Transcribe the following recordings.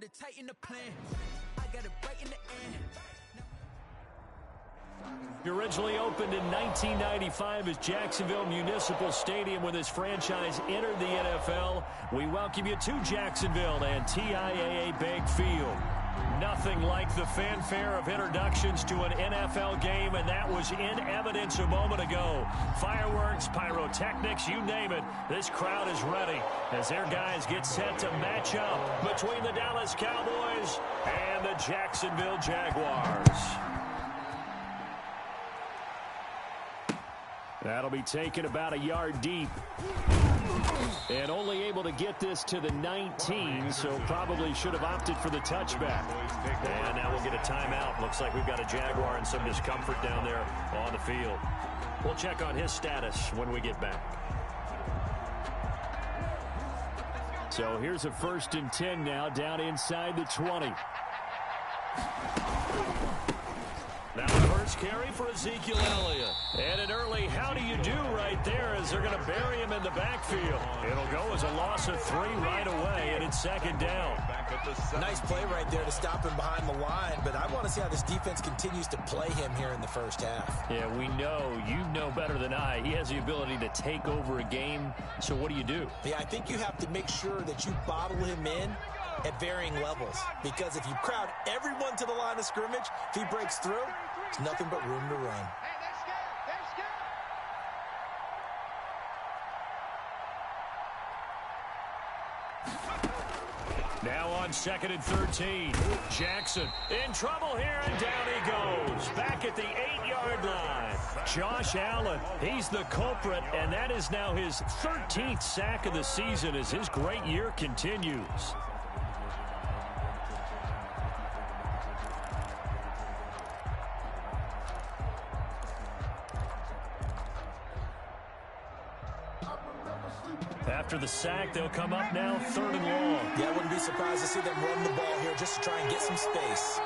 to tighten the plan. I got it right in the end. Originally opened in 1995 as Jacksonville Municipal Stadium when this franchise entered the NFL. We welcome you to Jacksonville and TIAA Bank Field. Nothing like the fanfare of introductions to an NFL game, and that was in evidence a moment ago. Fireworks, pyrotechnics, you name it. This crowd is ready as their guys get set to match up between the Dallas Cowboys and the Jacksonville Jaguars. That'll be taken about a yard deep. And only able to get this to the 19, so probably should have opted for the touchback. And now we'll get a timeout. Looks like we've got a Jaguar and some discomfort down there on the field. We'll check on his status when we get back. So here's a 1st and 10 now, down inside the 20. Now the first carry for Ezekiel Elliott. And an early how do you do right there as they're going to bury him in the backfield. It'll go as a loss of 3 right away, and it's 2nd down. Nice play right there to stop him behind the line, but I want to see how this defense continues to play him here in the first half. Yeah, we know, you know better than I, he has the ability to take over a game, so what do you do? Yeah, I think you have to make sure that you bottle him in at varying levels, because if you crowd everyone to the line of scrimmage, if he breaks through, there's nothing but room to run. Now on 2nd and 13, Jackson in trouble here, and down he goes. Back at the 8-yard line. Josh Allen, he's the culprit, and that is now his 13th sack of the season as his great year continues. After the sack, they'll come up now 3rd and long. Yeah, I wouldn't be surprised to see them run the ball here just to try and get some space.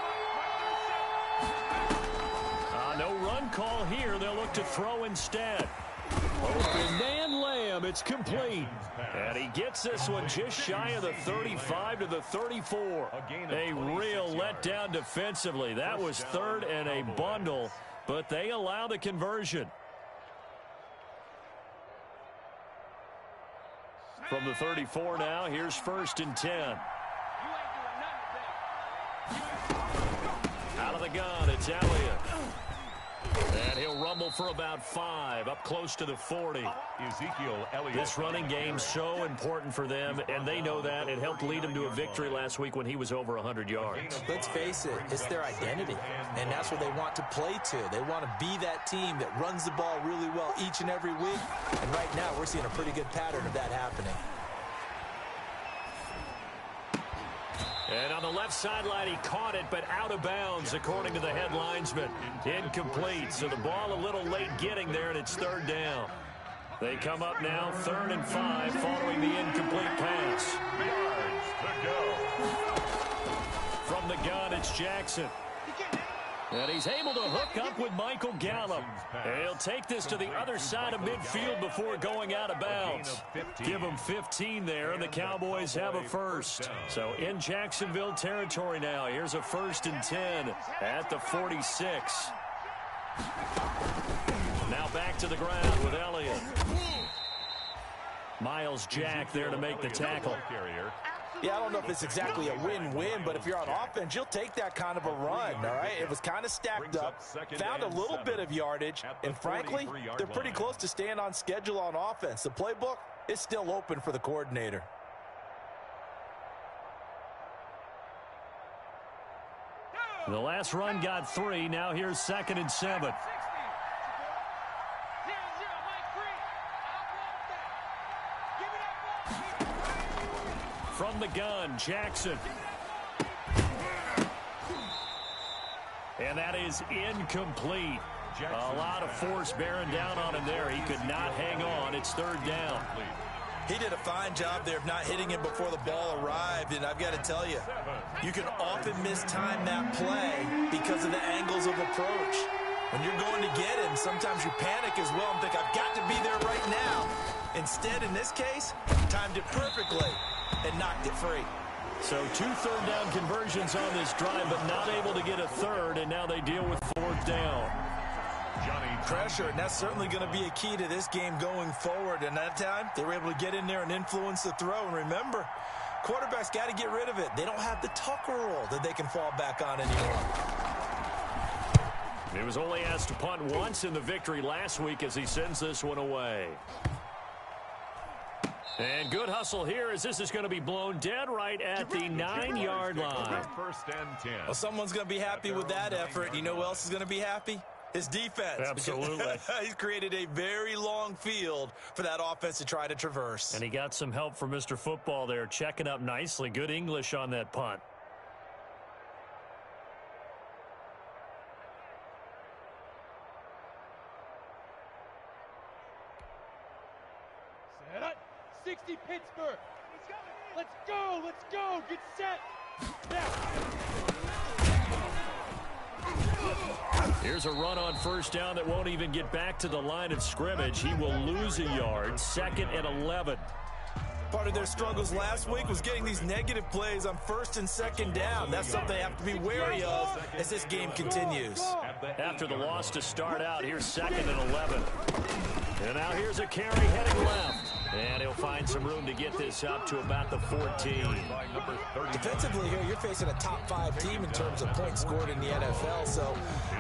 No run call here. They'll look to throw instead. Open man Lamb. It's complete. And he gets this one just shy of the 35 to the 34. A real letdown defensively. That was 3rd and a bundle, but they allow the conversion. From the 34 now, here's 1st and 10. Out of the gun, it's Elliott. And he'll rumble for about 5, up close to the 40. Ezekiel Elliott. This running game's so important for them, and they know that. It helped lead them to a victory last week when he was over 100 yards. Let's face it, it's their identity, and that's what they want to play to. They want to be that team that runs the ball really well each and every week, and right now we're seeing a pretty good pattern of that happening. And on the left sideline, he caught it, but out of bounds, according to the head linesman. Incomplete, so the ball a little late getting there, and it's 3rd down. They come up now, 3rd and 5, following the incomplete pass. Yards to go. From the gun, it's Jackson. And he's able to hook up with Michael Gallup. And he'll take this to the other side of midfield before going out of bounds. Give him 15 there, and the Cowboys have a first. So in Jacksonville territory now. Here's a 1st and 10 at the 46. Now back to the ground with Elliott. Miles Jack there to make the tackle. Yeah, I don't know if it's exactly a win-win, but if you're on offense, you'll take that kind of a run, all right? It was kind of stacked up, found a little bit of yardage, and frankly, they're pretty close to staying on schedule on offense. The playbook is still open for the coordinator. The last run got 3. Now here's 2nd and 7. From the gun, Jackson. And that is incomplete. A lot of force bearing down on him there. He could not hang on. It's 3rd down. He did a fine job there of not hitting him before the ball arrived, and I've got to tell you, you can often mistime that play because of the angles of approach. When you're going to get him, sometimes you panic as well and think, I've got to be there right now. Instead, in this case, timed it perfectly and knocked it free. So 2 third-down conversions on this drive, but not able to get a third, and now they deal with 4th down. Pressure, and that's certainly going to be a key to this game going forward. And that time, they were able to get in there and influence the throw. And remember, quarterbacks got to get rid of it. They don't have the Tucker rule that they can fall back on anymore. He was only asked to punt once in the victory last week as he sends this one away. And good hustle here as this is going to be blown dead right at the 9-yard line. First and 10. Well, someone's going to be happy with that effort. You know who else is going to be happy? His defense. Absolutely. He's created a very long field for that offense to try to traverse. And he got some help from Mr. Football there, checking up nicely. Good English on that punt. Set up. 60 Pittsburgh. Let's go. Let's go. Get set. Now. Here's a run on first down that won't even get back to the line of scrimmage. He will lose a yard. 2nd and 11. Part of their struggles last week was getting these negative plays on 1st and 2nd down. That's something they have to be wary of as this game continues. After the loss to start out, here's 2nd and 11. And now here's a carry heading left. And he'll find some room to get this up to about the 14. Defensively here, you're facing a top 5 team in terms of points scored in the NFL. So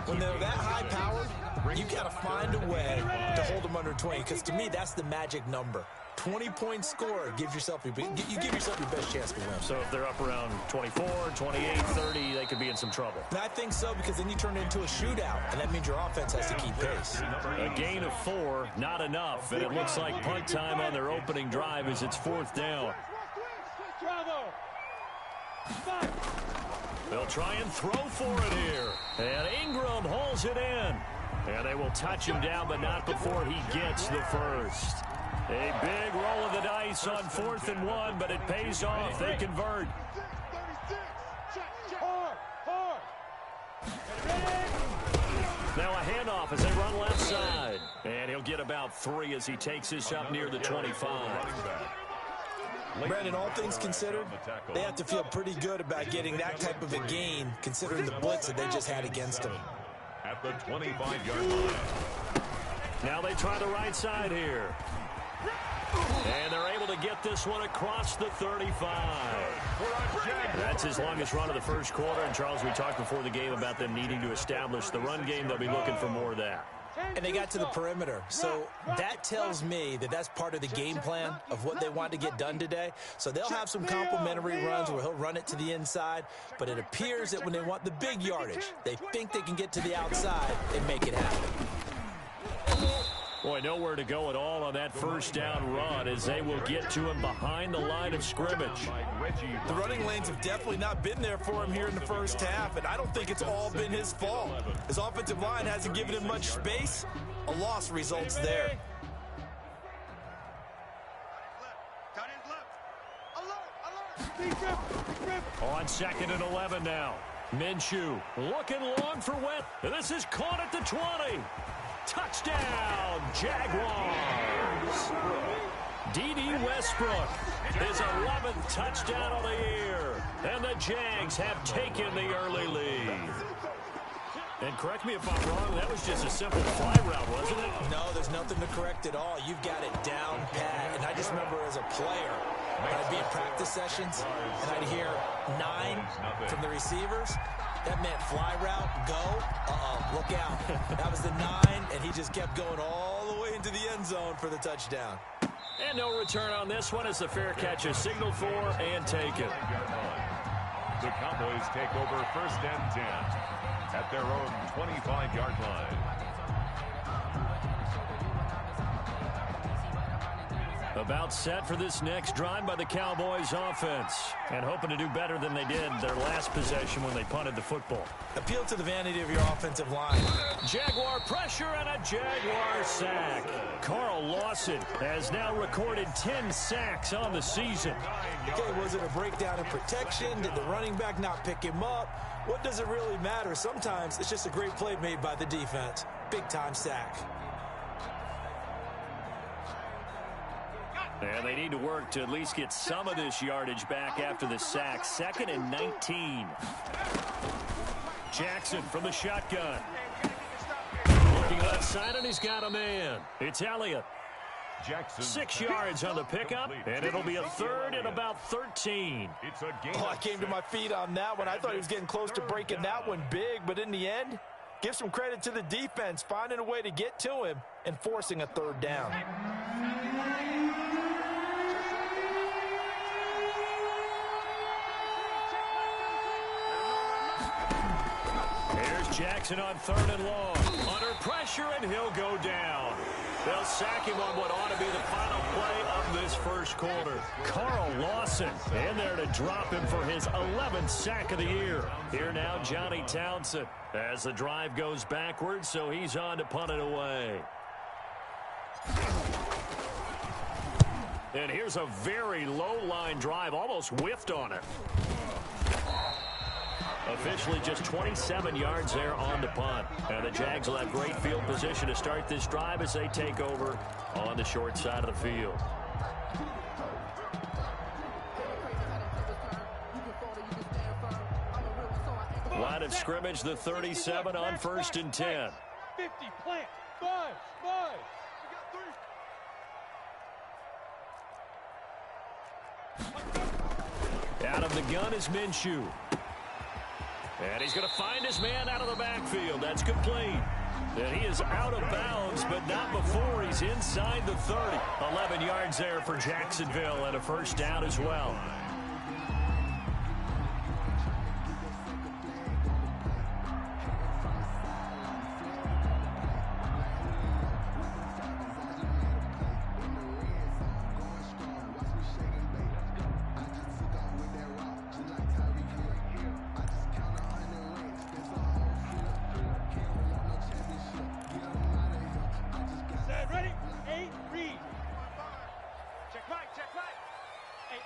when they're that high powered, you got to find a way to hold them under 20. Because to me, that's the magic number. 20 points scored gives yourself you give yourself your best chance to win. So if they're up around 24, 28, 30, they could be in some trouble. And I think so, because then you turn it into a shootout, and that means your offense has to keep pace. A gain of 4, not enough, and it looks like punt time on their opening drive as it's 4th down. They'll try and throw for it here. And Ingram hauls it in. And they will touch him down, but not before he gets the first. A big roll of the dice on 4th and 1, but it pays off. They convert. Now a handoff as they run left side. And he'll get about 3 as he takes this up near the 25. Brandon, all things considered, they have to feel pretty good about getting that type of a gain, considering the blitz that they just had against them. At the 25-yard line. Now they try the right side here. And they're able to get this one across the 35. That's his longest run of the first quarter. And, Charles, we talked before the game about them needing to establish the run game. They'll be looking for more of that. And they got to the perimeter. So that tells me that that's part of the game plan of what they want to get done today. So they'll have some complimentary runs where he'll run it to the inside. But it appears that when they want the big yardage, they think they can get to the outside and make it happen. Boy, nowhere to go at all on that first down run as they will get to him behind the line of scrimmage. The running lanes have definitely not been there for him here in the first half, and I don't think it's all been his fault. His offensive line hasn't given him much space. A loss results there. On 2nd and 11 now. Minshew looking long for Wentz. This is caught at the 20. Touchdown, Jaguars. D.D. Westbrook, his 11th touchdown of the year. And the Jags have taken the early lead. And correct me if I'm wrong, that was just a simple fly route, wasn't it? No, there's nothing to correct at all. You've got it down pat. And I just remember as a player, when I'd be in practice sessions, and I'd hear 9 from the receivers. That meant fly route, go, look out. That was the 9, and he just kept going all the way into the end zone for the touchdown. And no return on this one as the fair catch is signaled for and taken. The Cowboys take over 1st and 10 at their own 25-yard line. About set for this next drive by the Cowboys offense. And hoping to do better than they did their last possession when they punted the football. Appeal to the vanity of your offensive line. Jaguar pressure and a Jaguar sack. Carl Lawson has now recorded 10 sacks on the season. Okay, was it a breakdown in protection? Did the running back not pick him up? What does it really matter? Sometimes it's just a great play made by the defense. Big-time sack. And they need to work to at least get some of this yardage back after the sack. 2nd and 19. Jackson from the shotgun. Looking left side, and he's got a man. It's Elliott. Jackson 6 yards on the pickup, and it'll be a 3rd and about 13. It's a game. I came to my feet on that one. I thought he was getting close to breaking that one big, but in the end, give some credit to the defense, finding a way to get to him and forcing a 3rd down. Here's Jackson on 3rd and long. Under pressure, and he'll go down. They'll sack him on what ought to be the final play of this first quarter. Carl Lawson in there to drop him for his 11th sack of the year. Here now, Johnny Townsend as the drive goes backwards, so he's on to punt it away. And here's a very low-line drive, almost whiffed on it. Officially just 27 yards there on the punt. And the Jags will have great field position to start this drive as they take over on the short side of the field. Line of scrimmage, the 37 on 1st and 10. 50, plant, 5. Out of the gun is Minshew. And he's going to find his man out of the backfield. That's complete. And he is out of bounds, but not before he's inside the 30. 11 yards there for Jacksonville and a 1st down as well.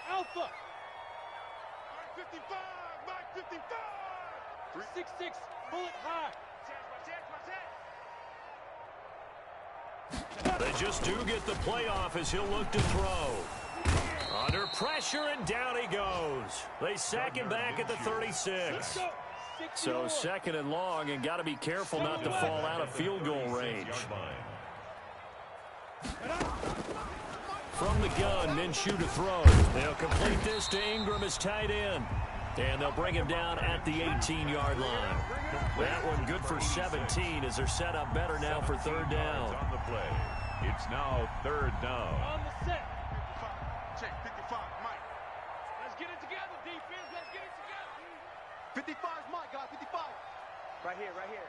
Alpha. 55, Mike 55. 6'6", bullet high. They just do get the playoff as he'll look to throw. Under pressure, and down he goes. They sack him back at the 36. So 2nd and long, and got to be careful not to fall out of field goal range. From the gun, Minshew to throw. They'll complete this to Ingram as tight end. And they'll bring him down at the 18-yard line. That one good for 17 as they're set up better now for 3rd down. On the play. It's now 3rd down. On the set. Check 55, Mike. Let's get it together, defense. Let's get it together. 55's Mike, guys. 55. Right here, right here.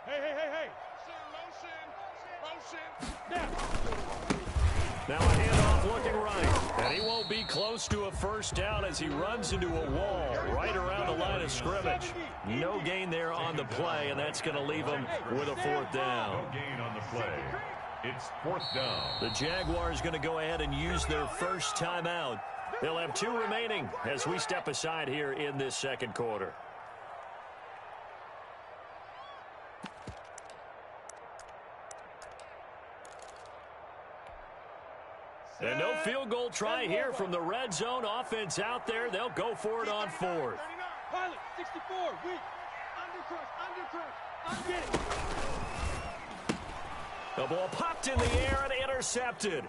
Hey. Motion. Now a handoff looking right. And he won't be close to a 1st down as he runs into a wall right around the line of scrimmage. No gain there on the play, and that's going to leave him with a 4th down. No gain on the play. It's 4th down. The Jaguars going to go ahead and use their first timeout. They'll have 2 remaining as we step aside here in this 2nd quarter. And no field goal try here from the red zone. Offense out there. They'll go for it on 4th. Pilot, 64, weak. Undercrush. Get it. The ball popped in the air and intercepted.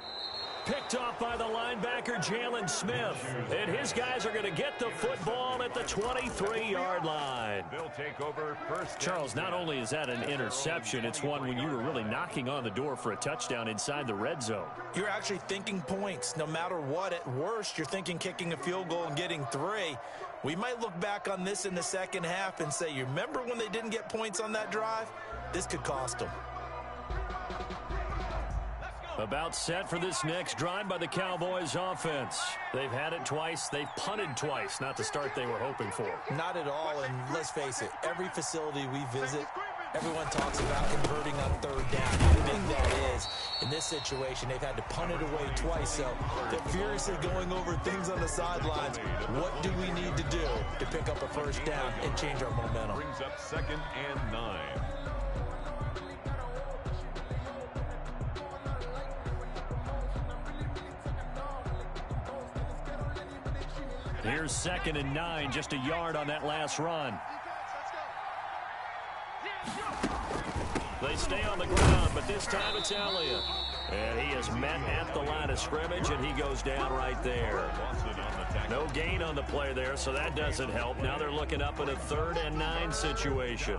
Picked off by the linebacker, Jalen Smith. And his guys are going to get the football at the 23-yard line. They'll take over 1st. Charles, not only is that an interception, it's one when you were really knocking on the door for a touchdown inside the red zone. You're actually thinking points. No matter what, at worst, you're thinking kicking a field goal and getting 3. We might look back on this in the 2nd half and say, you remember when they didn't get points on that drive? This could cost them. About set for this next drive by the Cowboys offense. They've had it twice. They've punted twice. Not the start they were hoping for. Not at all, and let's face it, every facility we visit, everyone talks about converting on 3rd down. How big that is. In this situation, they've had to punt it away twice, so they're furiously going over things on the sidelines. What do we need to do to pick up a 1st down and change our momentum? Brings up 2nd and 9. Here's 2nd and 9, just a yard on that last run. They stay on the ground, but this time it's Elliott. And he is met at the line of scrimmage, and he goes down right there. No gain on the play there, so that doesn't help. Now they're looking up at a 3rd and 9 situation.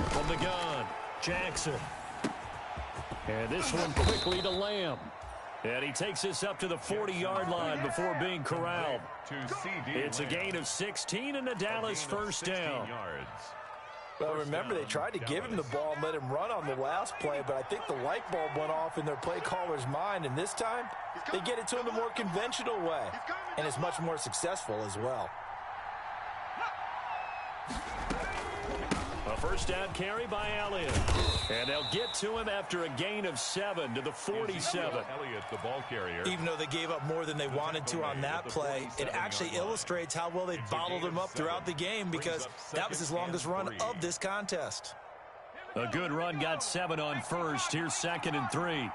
From the gun, Jackson. And this one quickly to Lamb. And he takes this up to the 40-yard line before being corralled. It's a gain of 16 and a Dallas first down. Well, remember, they tried to give him the ball and let him run on the last play, but I think the light bulb went off in their play caller's mind, and this time they get it to him the more conventional way, and it's much more successful as well. A first down carry by Elliott. And they'll get to him after a gain of 7 to the 47. Elliott, the ball carrier. Even though they gave up more than they wanted to on that play, it actually illustrates how well they bottled him up throughout the game, because that was his longest run of this contest. A good run got 7 on first. Here's 2nd and 3.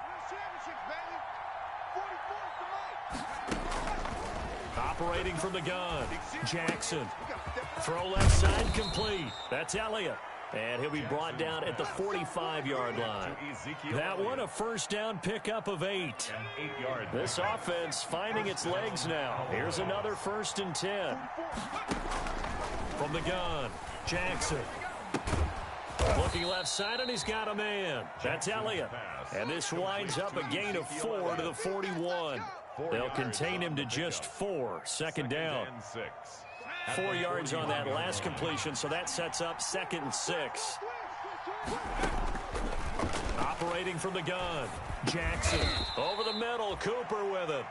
Operating from the gun, Jackson. Throw left side complete. That's Elliott. And he'll be brought down at the 45-yard line. That one a first down pickup of 8. This offense finding its legs now. Here's another 1st and 10. From the gun, Jackson. Looking left side, and he's got a man. That's Elliott. And this winds up a gain of 4 to the 41. They'll contain him to just 4. 2nd down. 4 yards on that last completion, so that sets up 2nd and 6. Operating from the gun, Jackson. Over the middle, Cooper with it.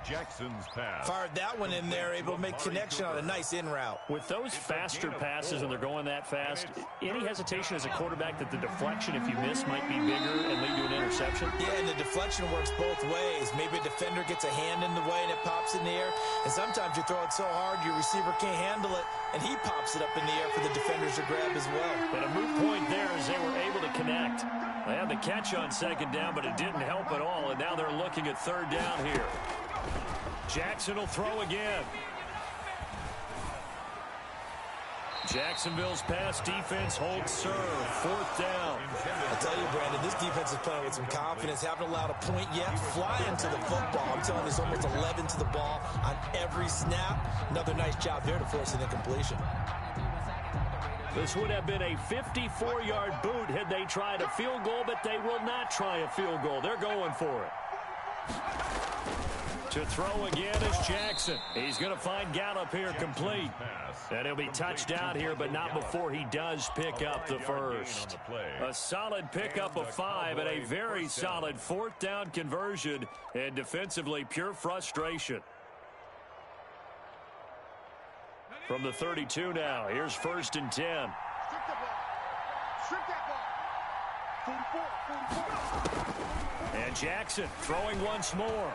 Jackson's pass. Fired that one in there, able to make connection on a nice in route. With those faster passes, and they're going that fast, any hesitation as a quarterback that the deflection, if you miss, might be bigger and lead to an interception? Yeah, and the deflection works both ways. Maybe a defender gets a hand in the way and it pops in the air, and sometimes you throw it so hard your receiver can't handle it, and he pops it up in the air for the defenders to grab as well. But a moot point there as they were able to connect. They had the catch on 2nd down, but it didn't help at all, and now they're looking at 3rd down here. Jackson will throw again. Jacksonville's pass defense holds serve. 4th down. I tell you, Brandon, this defense is playing with some confidence. Haven't allowed a point yet. Flying to the football. I'm telling you, it's almost 11 to the ball on every snap. Another nice job there to force an incompletion. This would have been a 54-yard boot had they tried a field goal, but they will not try a field goal. They're going for it. To throw again is Jackson. He's going to find Gallup here complete. And he'll be touched out here, but not before he does pick up the first. A solid pickup of 5 and a very solid 4th down conversion. And defensively, pure frustration. From the 32 now, here's 1st and 10. And Jackson throwing once more.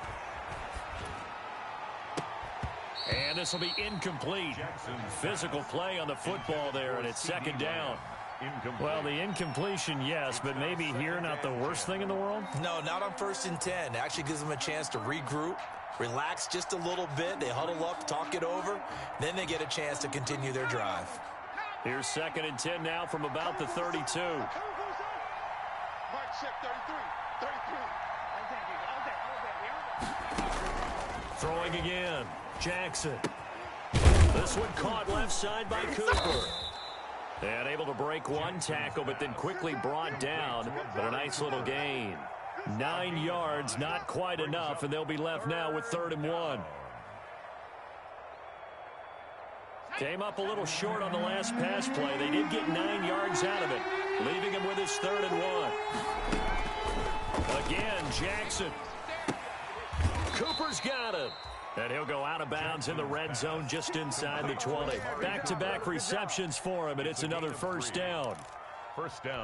And this will be incomplete. Physical play on the football there, and it's 2nd down. Well, the incompletion, yes, but maybe here not the worst thing in the world? No, not on 1st and 10. It actually gives them a chance to regroup, relax just a little bit. They huddle up, talk it over. Then they get a chance to continue their drive. Here's 2nd and 10 now from about the 32. Throwing again. Jackson. This one caught left side by Cooper. And able to break one tackle, but then quickly brought down. But a nice little gain. 9 yards, not quite enough, and they'll be left now with 3rd and 1. Came up a little short on the last pass play. They did get 9 yards out of it, leaving him with his 3rd and 1. Again, Jackson. Cooper's got it. And he'll go out of bounds in the red zone just inside the 20. Back-to-back receptions for him, and it's another 1st down.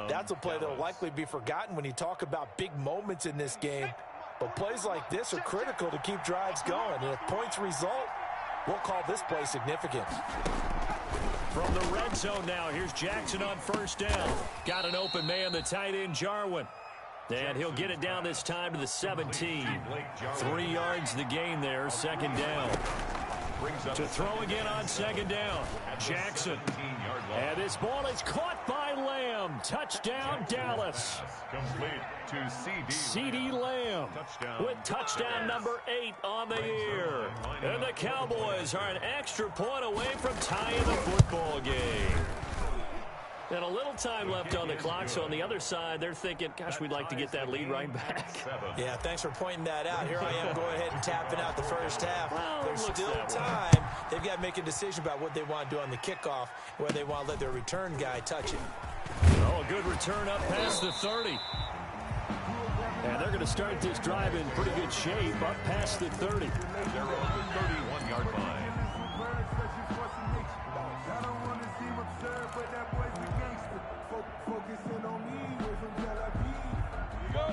That's a play that will likely be forgotten when you talk about big moments in this game. But plays like this are critical to keep drives going. And if points result, we'll call this play significant. From the red zone now, here's Jackson on first down. Got an open man, the tight end, Jarwin. And he'll get it down this time to the 17. 3 yards the gain there, second down. To throw again on second down, Jackson. And this ball is caught by Lamb. Touchdown, Dallas. Complete to CeeDee Lamb with touchdown number 8 on the year. And the Cowboys are an extra point away from tying the football game. And a little time left on the clock, so on the other side, they're thinking, gosh, we'd like to get that lead right back. Yeah, thanks for pointing that out. Here I am going ahead and tapping out the first half. Well, there's still time. They've got to make a decision about what they want to do on the kickoff, where they want to let their return guy touch it. Oh, a good return up past the 30. And they're going to start this drive in pretty good shape up past the 30. They're on the 31-yard line.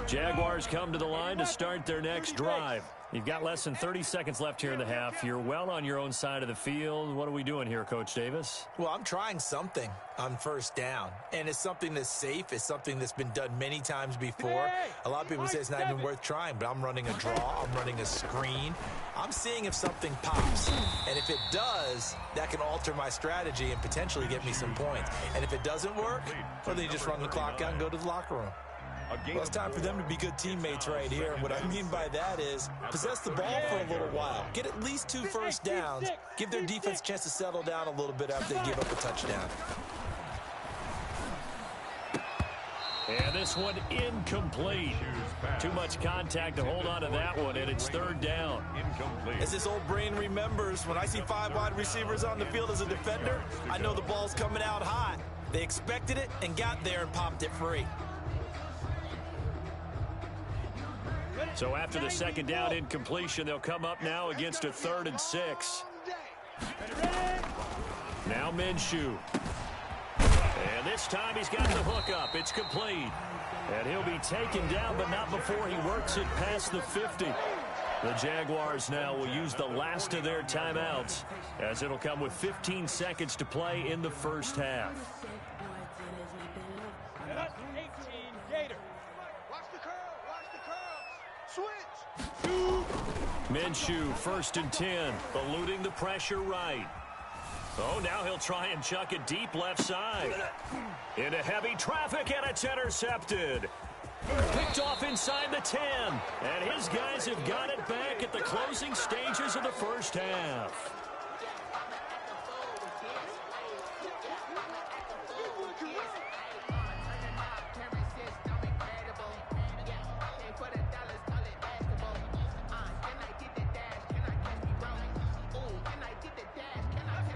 Jaguars come to the line to start their next drive. You've got less than 30 seconds left here in the half. You're well on your own side of the field. What are we doing here, Coach Davis? Well, I'm trying something on first down, and it's something that's safe. It's something that's been done many times before. A lot of people say it's not even worth trying, but I'm running a draw. I'm running a screen. I'm seeing if something pops, and if it does, that can alter my strategy and potentially get me some points. And if it doesn't work, well, then you just run the clock out and go to the locker room. Well, it's time for them to be good teammates right here. And what I mean by that is possess the ball for a little while. Get at least 2 first downs. Give their defense a chance to settle down a little bit after they give up a touchdown. And this one incomplete. Too much contact to hold on to that one, and it's third down. As this old brain remembers, when I see 5 wide receivers on the field as a defender, I know the ball's coming out hot. They expected it and got there and popped it free. So after the second down incompletion, they'll come up now against a 3rd and 6. Now Minshew. And this time he's got the hook up. It's complete. And he'll be taken down, but not before he works it past the 50. The Jaguars now will use the last of their timeouts, as it'll come with 15 seconds to play in the first half. Minshew, 1st and 10, eluding the pressure right. Oh, now he'll try and chuck it deep left side. Into heavy traffic, and it's intercepted. Picked off inside the 10. And his guys have got it back at the closing stages of the first half.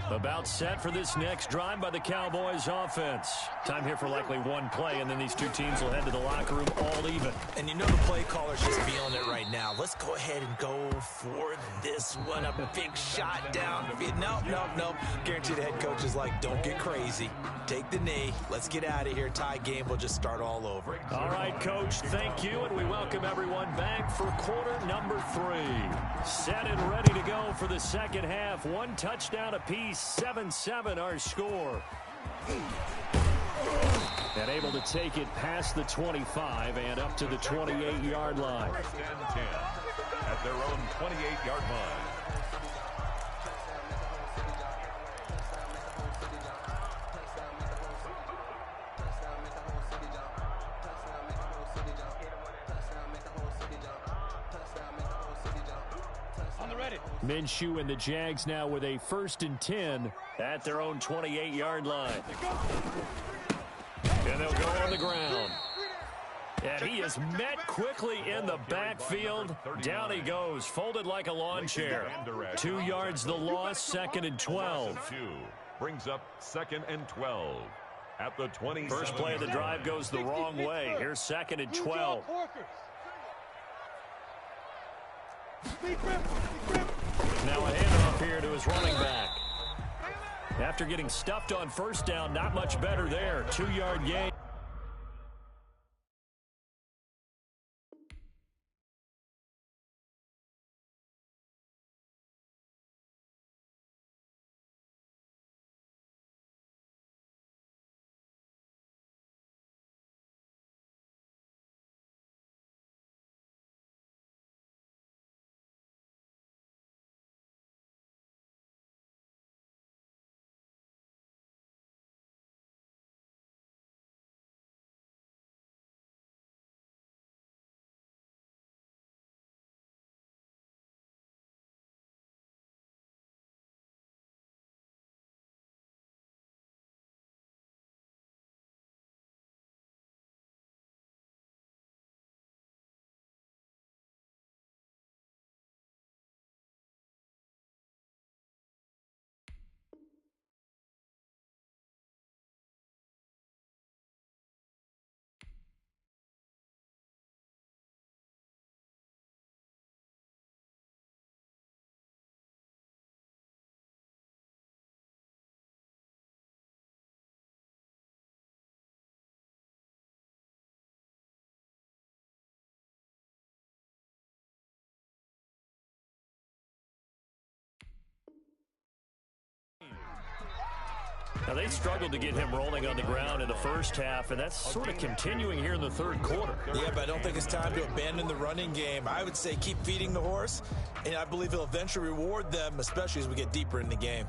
About set for this next drive by the Cowboys offense. Time here for likely one play, and then these two teams will head to the locker room all even. And you know the play caller's just feeling it right now. Let's go ahead and go for this one. A big shot down. No. Guarantee the head coach is like, don't get crazy. Take the knee. Let's get out of here. Tie game. We'll just start all over. All right, Coach. Thank you, and we welcome everyone back for quarter number 3. Set and ready to go for the second half. 1 touchdown apiece. 7-7 our score. And able to take it past the 25 and up to the 28-yard line. 1st and 10 at their own 28-yard line. Minshew and the Jags now with a 1st and 10 at their own 28-yard line. And they'll go on the ground. And he is met quickly in the backfield. Down he goes, folded like a lawn chair. 2 yards the loss, 2nd and 12. Brings up 2nd and 12 at the 20. First play of the drive goes the wrong way. Here's 2nd and 12. Now a handoff here to his running back. After getting stuffed on first down, not much better there. 2-yard gain. Now, they struggled to get him rolling on the ground in the first half, and that's sort of continuing here in the third quarter. Yeah, but I don't think it's time to abandon the running game. I would say keep feeding the horse, and I believe he'll eventually reward them, especially as we get deeper in the game.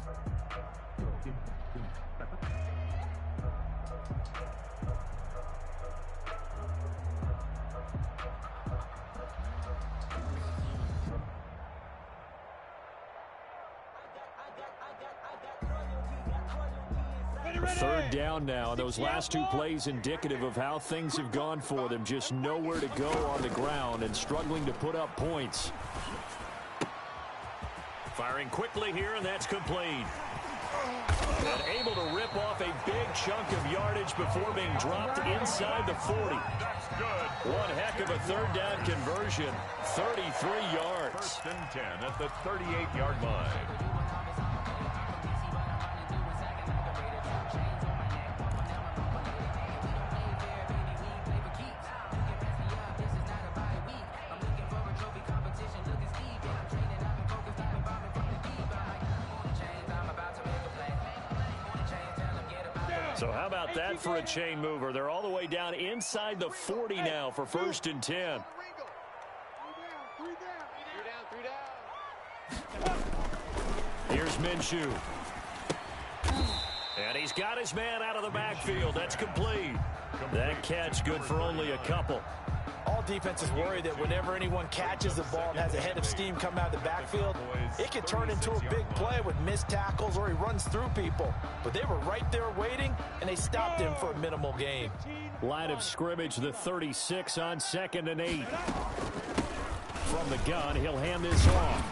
Third down now. Those last two plays indicative of how things have gone for them. Just nowhere to go on the ground and struggling to put up points. Firing quickly here, and that's complete. And able to rip off a big chunk of yardage before being dropped inside the 40. That's good. One heck of a third down conversion. 33 yards. First and 10 at the 38-yard line. So how about that for a chain mover? They're all the way down inside the 40 now for first and 10. Here's Minshew. And he's got his man out of the backfield. That's complete. That catch good for only a couple. All defenses worry that whenever anyone catches the ball and has a head of steam coming out of the backfield, it could turn into a big play with missed tackles or he runs through people. But they were right there waiting, and they stopped him for a minimal gain. Line of scrimmage, the 36 on 2nd and 8. From the gun, he'll hand this off.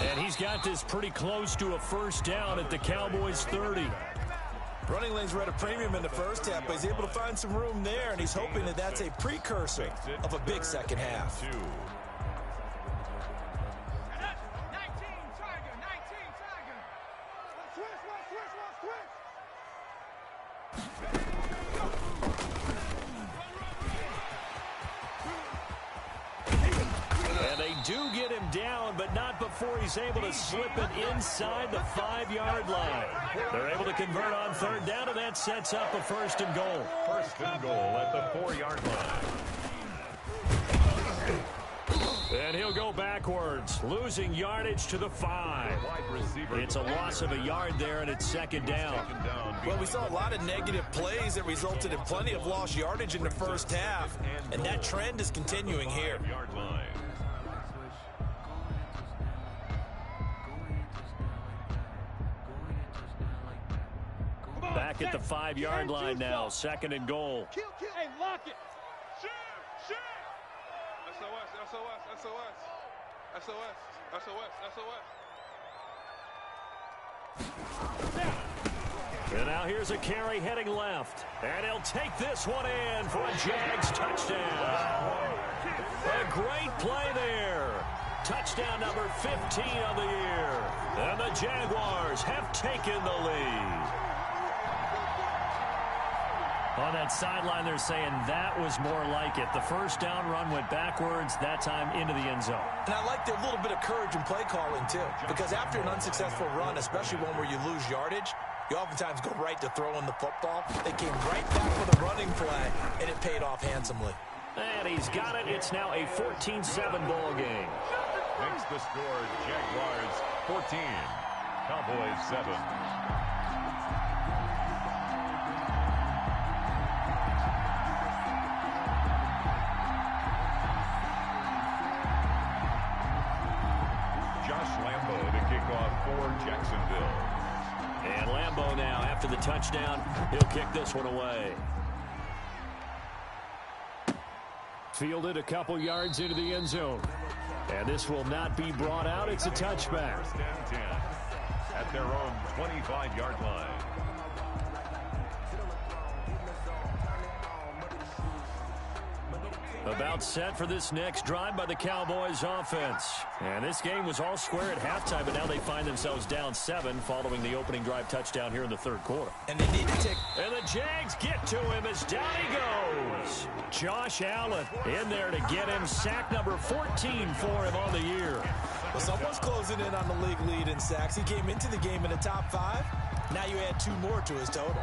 And he's got this pretty close to a first down at the Cowboys' 30. Running lanes were at a premium in the first half, but he's able to find some room there, and he's hoping that that's a precursor of a big second half. And they do get him down, but not before he's able to slip it inside the 5-yard line. They're able to convert on third down, and that sets up a first and goal. First and goal at the 4-yard line. And he'll go backwards, losing yardage to the 5. It's a loss of a yard there, and it's second down. Well, we saw a lot of negative plays that resulted in plenty of lost yardage in the first half, and that trend is continuing here. Back at the 5-yard line now, second and goal. Hey, lock it. Shoot! SOS! And now here's a carry heading left. And he'll take this one in for a Jags touchdown. A great play there. Touchdown number 15 of the year. And the Jaguars have taken the lead. On that sideline, they're saying that was more like it. The first down run went backwards, that time into the end zone. And I like their little bit of courage in play calling, too. Because after an unsuccessful run, especially one where you lose yardage, you oftentimes go right to throwing the football. They came right back with a running play, and it paid off handsomely. And he's got it. It's now a 14-7 ball game. Makes the score Jaguars 14, Cowboys 7. Jacksonville. And Lambeau now, after the touchdown, he'll kick this one away. Fielded a couple yards into the end zone. And this will not be brought out. It's a touchback. First and 10 at their own 25-yard line. About set for this next drive by the Cowboys offense. And this game was all square at halftime, but now they find themselves down 7 following the opening drive touchdown here in the third quarter. And they need to take... And the Jags get to him as down he goes. Josh Allen in there to get him. Sack number 14 for him on the year. Well, someone's closing in on the league lead in sacks. He came into the game in the top 5. Now you add 2 more to his total.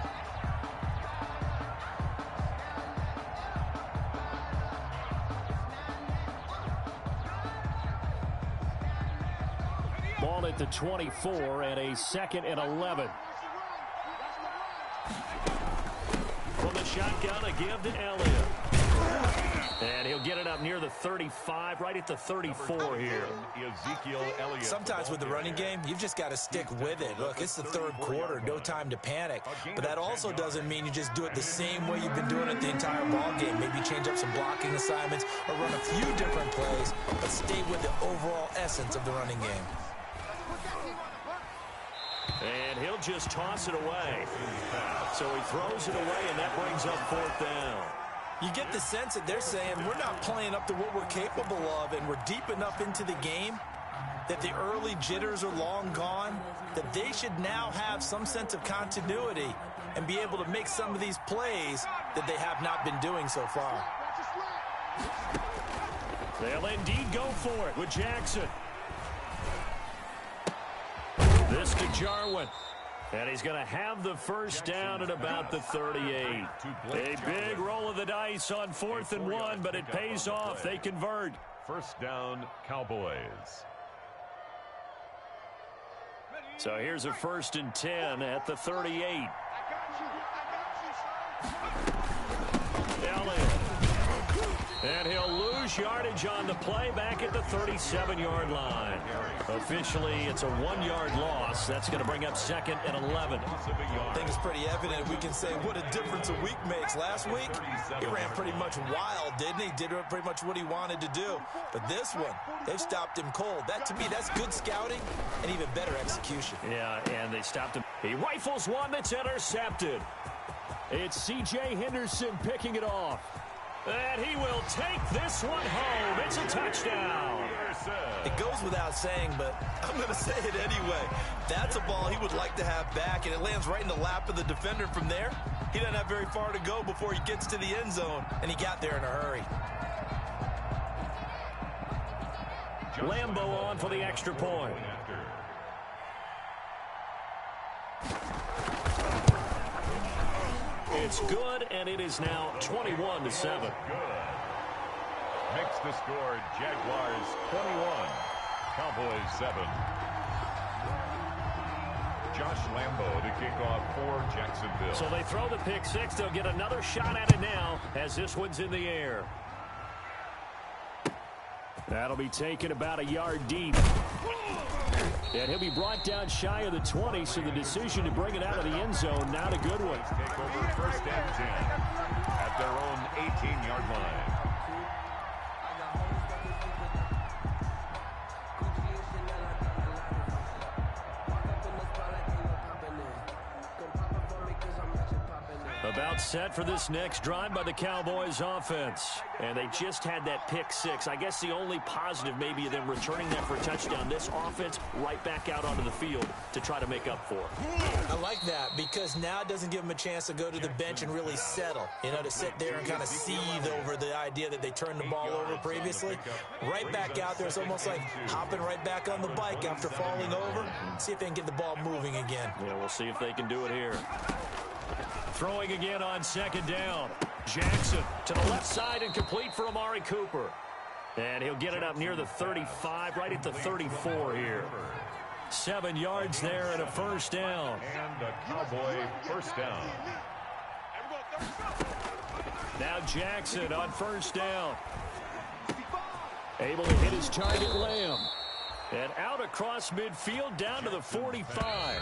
Ball at the 24 and a 2nd and 11. From the shotgun, a give to Elliott. And he'll get it up near the 35, right at the 34 here. Sometimes with the running game, you've just got to stick with it. Look, it's the 3rd quarter, no time to panic. But that also doesn't mean you just do it the same way you've been doing it the entire ball game. Maybe change up some blocking assignments or run a few different plays, but stay with the overall essence of the running game. And he'll just toss it away. So he throws it away, and that brings up 4th down. You get the sense that they're saying we're not playing up to what we're capable of, and we're deep enough into the game that the early jitters are long gone, that they should now have some sense of continuity and be able to make some of these plays that they have not been doing so far. They'll indeed go for it with Jackson. This to Jarwin. And he's going to have the first down at about the 38. A big roll of the dice on 4th and 1, but it pays off. They convert. First down, Cowboys. So here's a 1st and 10 at the 38. Elliott. And he'll lose yardage on the play back at the 37-yard line. Officially, it's a 1-yard loss. That's going to bring up 2nd and 11. I think it's pretty evident. We can say what a difference a week makes. Last week, he ran pretty much wild, didn't he? Did pretty much what he wanted to do. But this one, they've stopped him cold. That, to me, that's good scouting and even better execution. Yeah, and they stopped him. He rifles one that's intercepted. It's C.J. Henderson picking it off. And he will take this one home. It's a touchdown. It goes without saying, but I'm going to say it anyway. That's a ball he would like to have back, and it lands right in the lap of the defender from there. He doesn't have very far to go before he gets to the end zone, and he got there in a hurry. Lambo on for the extra point. It's good, and it is now 21-7. Makes the score Jaguars 21, Cowboys 7. Josh Lambo to kick off for Jacksonville. So they throw the pick 6. They'll get another shot at it now as this one's in the air. That'll be taken about a yard deep. And he'll be brought down shy of the 20, so the decision to bring it out of the end zone, not a good one. Take over 1st and 10 at their own 18-yard line. About set for this next drive by the Cowboys offense. And they just had that pick 6. I guess the only positive maybe of them returning that for a touchdown. This offense right back out onto the field to try to make up for it. I like that because now it doesn't give them a chance to go to the bench and really settle. You know, to sit there and kind of seethe over the idea that they turned the ball over previously. Right back out there. It's almost like hopping right back on the bike after falling over. See if they can get the ball moving again. Yeah, we'll see if they can do it here. Throwing again on 2nd down. Jackson to the left side and complete for Amari Cooper. And he'll get it up near the 35, right at the 34 here. 7 yards there and a 1st down. And a Cowboy 1st down. Now Jackson on 1st down. Able to hit his target, Lamb. And out across midfield down to the 45.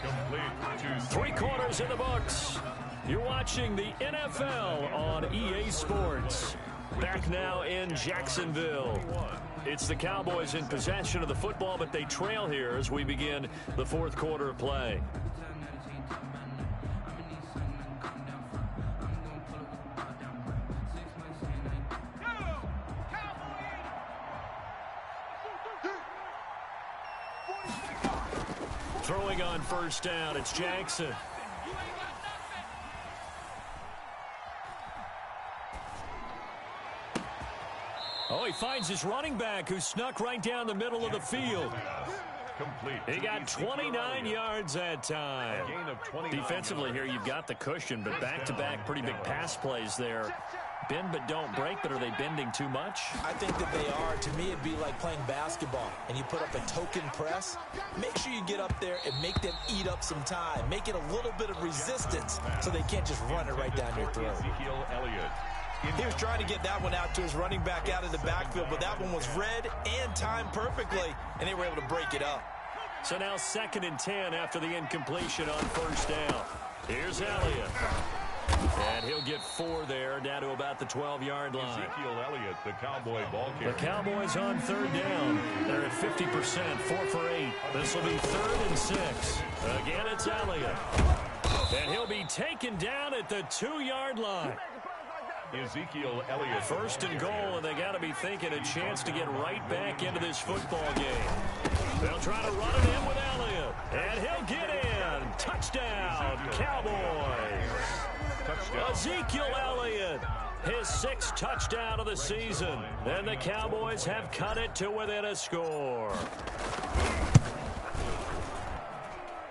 Complete. 3 quarters in the books. You're watching the NFL on EA Sports. Back now in Jacksonville. It's the Cowboys in possession of the football, but they trail here as we begin the 4th quarter of play. Throwing on 1st down, it's Jackson. Oh, he finds his running back who snuck right down the middle of the field. Complete. He got 29 yards that time. Gain of 29 Defensively yards. here, you've got the cushion, but back-to-back pretty big pass plays there. Bend but don't break, but are they bending too much? I think that they are. To me, it'd be like playing basketball, and you put up a token press. Make sure you get up there and make them eat up some time. Make it a little bit of resistance so they can't just run it right down your throat. Ezekiel Elliott. He was trying to get that one out to his running back out of the backfield, but that one was read and timed perfectly, and they were able to break it up. So now 2nd and 10 after the incompletion on 1st down. Here's Elliott. And he'll get 4 there, down to about the 12-yard line. Ezekiel Elliott, the Cowboy ball carrier. The Cowboys on 3rd down. They're at 50%, 4 for 8. This will be 3rd and 6. Again, it's Elliott. And he'll be taken down at the 2-yard line. Ezekiel Elliott. 1st and goal, and they got to be thinking a chance to get right back into this football game. They'll try to run it in with Elliott. And he'll get in. Touchdown, Cowboys. Touchdown. Ezekiel Elliott, his 6th touchdown of the season. And the Cowboys have cut it to within a score.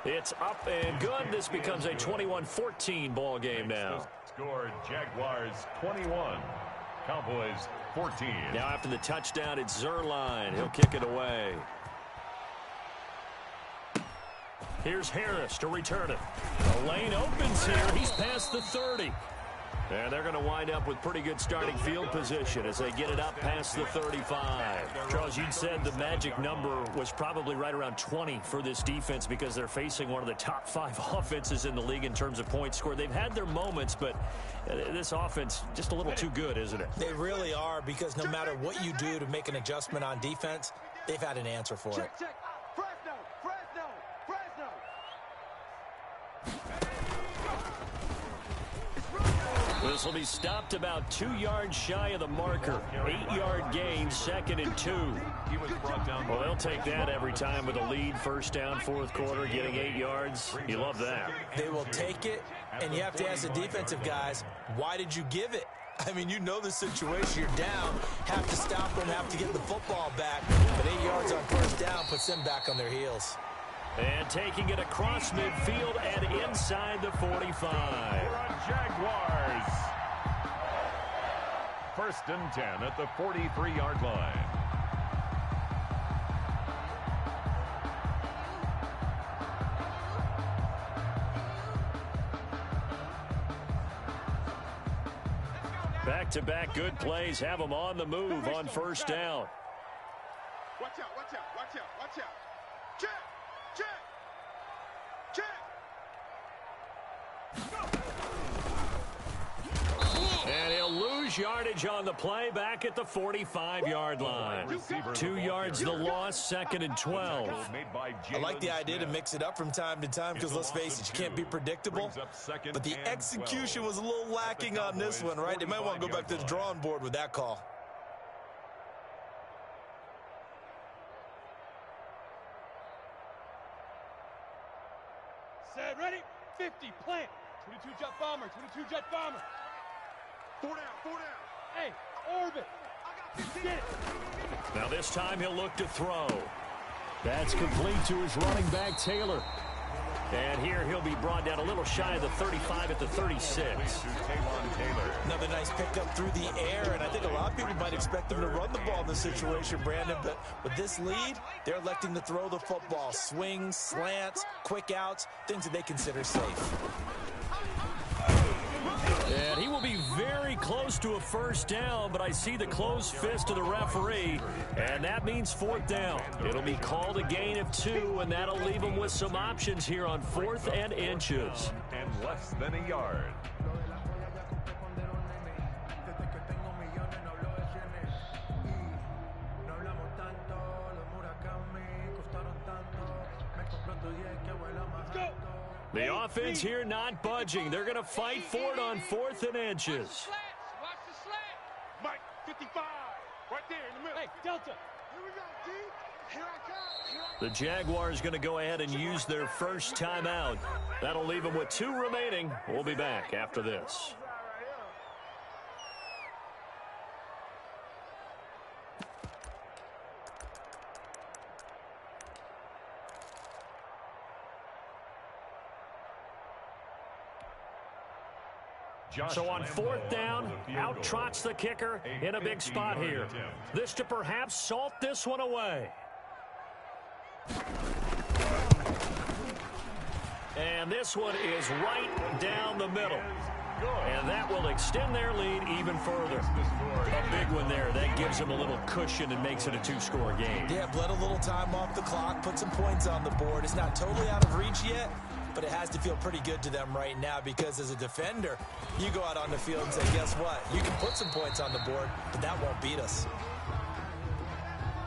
It's up and good. This becomes a 21-14 ball game now. Score Jaguars 21, Cowboys 14. Now after the touchdown, it's Zerline. He'll kick it away. Here's Harris to return it. The lane opens here. He's past the 30. And they're going to wind up with pretty good starting field position as they get it up past the 35. Charles, you'd said the magic number was probably right around 20 for this defense because they're facing one of the top 5 offenses in the league in terms of points scored. They've had their moments, but this offense just a little too good, isn't it? They really are, because no matter what you do to make an adjustment on defense, they've had an answer for it. Check. Fresno. This will be stopped about 2 yards shy of the marker. 8-yard gain, 2nd and 2. He was brought down. Well, they'll take that every time with a lead. 1st down, 4th quarter, getting 8 yards. You love that. They will take it, and you have to ask the defensive guys, why did you give it? I mean, you know the situation. You're down, have to stop them, have to get the football back. But 8 yards on 1st down puts them back on their heels. And taking it across midfield and inside the 45. We're on Jaguars. 1st and 10 at the 43-yard line. Back-to-back good plays have them on the move on 1st down. Watch out. Check. And he'll lose yardage on the play back at the 45-yard line. 2 yards the loss, 2nd and 12. I like the idea to mix it up from time to time because, let's face it, you can't be predictable. But the execution was a little lacking on this one, right? They might want to go back to the drawing board with that call. Set, ready, 50, plant. 22 jet bomber. 4 down. Hey, orbit. Get it. Now this time he'll look to throw. That's complete to his running back, Taylor. And here he'll be brought down a little shy of the 35 at the 36. Another nice pickup through the air, and I think a lot of people might expect them to run the ball in this situation, Brandon, but with this lead, they're electing to throw the football. Swings, slants, quick outs, things that they consider safe. And he will be very close to a 1st down, but I see the closed fist of the referee, and that means 4th down. It'll be called a gain of 2, and that'll leave him with some options here on 4th and inches. And less than a yard. The offense here not budging. They're going to fight for it on 4th and inches. Watch the slant. Mike, 55. Right there in the middle. Hey, Delta. Here we go, D. Here I come. The Jaguars going to go ahead and use their first timeout. That'll leave them with 2 remaining. We'll be back after this. So on 4th down, out trots the kicker in a big spot here. This to perhaps salt this one away. And this one is right down the middle. And that will extend their lead even further. A big one there. That gives them a little cushion and makes it a 2-score game. Yeah, bled a little time off the clock, put some points on the board. It's not totally out of reach yet, but it has to feel pretty good to them right now because as a defender, you go out on the field and say, guess what? You can put some points on the board, but that won't beat us.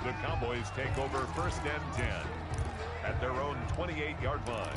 The Cowboys take over 1st and 10 at their own 28-yard line.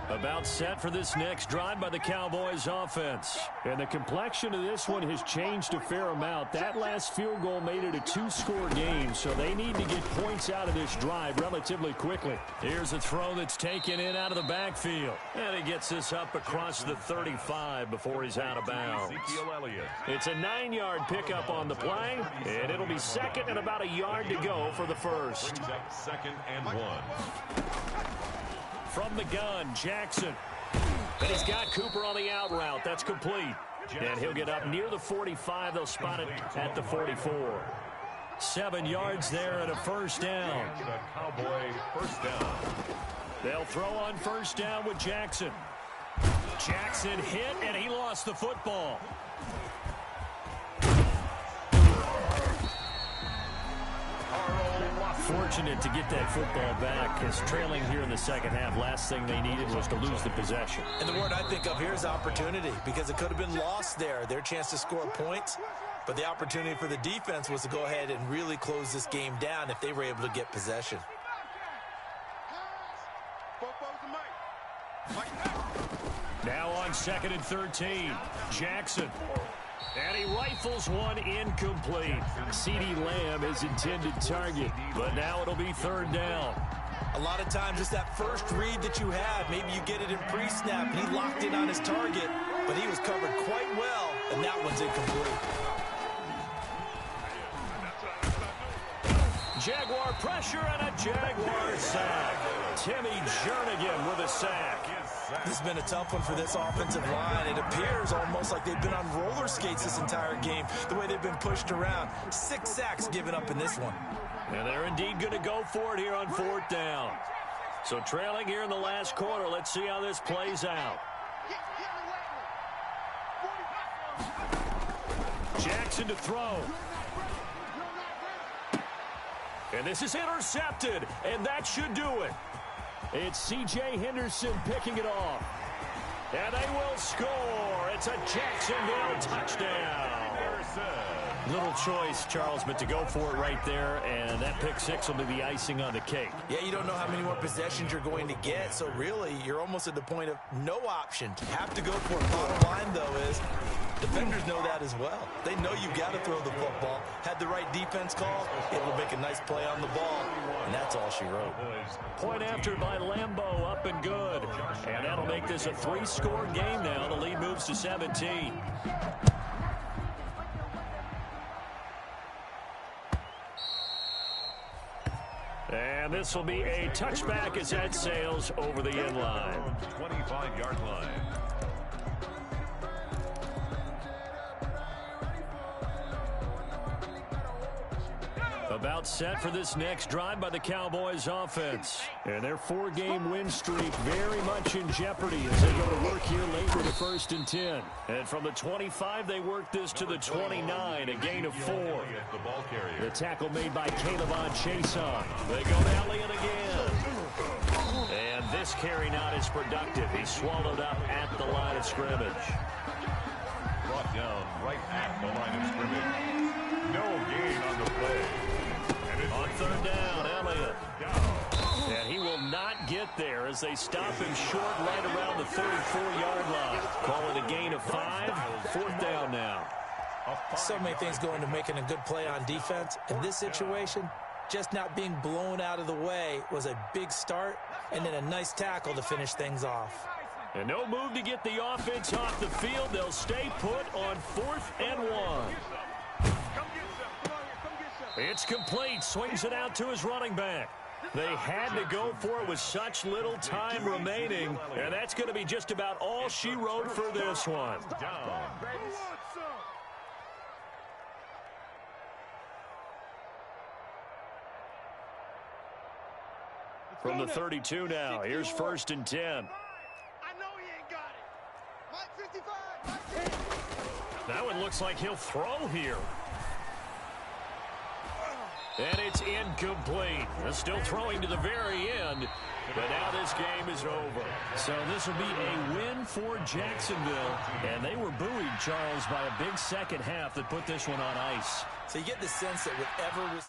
About set for this next drive by the Cowboys offense. And the complexion of this one has changed a fair amount. That last field goal made it a 2-score game, so they need to get points out of this drive relatively quickly. Here's a throw that's taken in out of the backfield. And he gets this up across the 35 before he's out of bounds. It's a 9-yard pickup on the play, and it'll be second and about a yard to go for the first. 2nd and 1. From the gun, Jackson. And he's got Cooper on the out route. That's complete. And he'll get up near the 45. They'll spot it at the 44. 7 yards there and a 1st down. The Cowboy 1st down. They'll throw on 1st down with Jackson. Jackson hit, and he lost the football. Fortunate to get that football back, because trailing here in the second half, last thing they needed was to lose the possession. And the word I think of here is opportunity, because it could have been lost there, their chance to score points. But the opportunity for the defense was to go ahead and really close this game down if they were able to get possession. Now on 2nd and 13, Jackson. And he rifles one incomplete. CeeDee Lamb is intended target, but now it'll be 3rd down. A lot of times it's that first read that you have. Maybe you get it in pre-snap, and he locked in on his target, but he was covered quite well, and that one's incomplete. Jaguar pressure and a Jaguar sack. Timmy Jernigan with a sack. This has been a tough one for this offensive line. It appears almost like they've been on roller skates this entire game, the way they've been pushed around. 6 sacks given up in this one. And they're indeed going to go for it here on 4th down. So trailing here in the last quarter, let's see how this plays out. Jackson to throw. And this is intercepted, and that should do it. It's C.J. Henderson picking it off. And they will score. It's a Jacksonville touchdown. Little choice, Charles, but to go for it right there, and that pick 6 will be the icing on the cake. Yeah, you don't know how many more possessions you're going to get, so really you're almost at the point of no option. Have to go for it. Bottom line, though, is defenders know that as well. They know you've got to throw the football. Had the right defense call, it'll make a nice play on the ball, and that's all she wrote. Point after by Lambeau, up and good. And that'll make this a 3-score game now. The lead moves to 17. And this will be a touchback as that sails over the end line. 25-yard line. About set for this next drive by the Cowboys offense. And their 4-game win streak very much in jeopardy as they go to work here late with a 1st and 10. And from the 25, they work this to the 29, a gain of 4. The tackle made by Caleb Chason. They go to Elliott again. And this carry not as productive. He's swallowed up at the line of scrimmage. Brought down right at the line of scrimmage. No gain on the play. On 3rd down, Elliott. And he will not get there as they stop him short right around the 34-yard line. Call it a gain of 5. 4th down now. So many things go into making a good play on defense. In this situation, just not being blown out of the way was a big start, and then a nice tackle to finish things off. And no move to get the offense off the field. They'll stay put on 4th and 1. It's complete. Swings it out to his running back. They had to go for it with such little time remaining, and that's going to be just about all she wrote for this one. From the 32 now, here's 1st and 10. I know he ain't got it. Mike 55. That one looks like he'll throw here. And it's incomplete. They're still throwing to the very end, but now this game is over. So this will be a win for Jacksonville, and they were buoyed, Charles, by a big second half that put this one on ice. So you get the sense that whatever was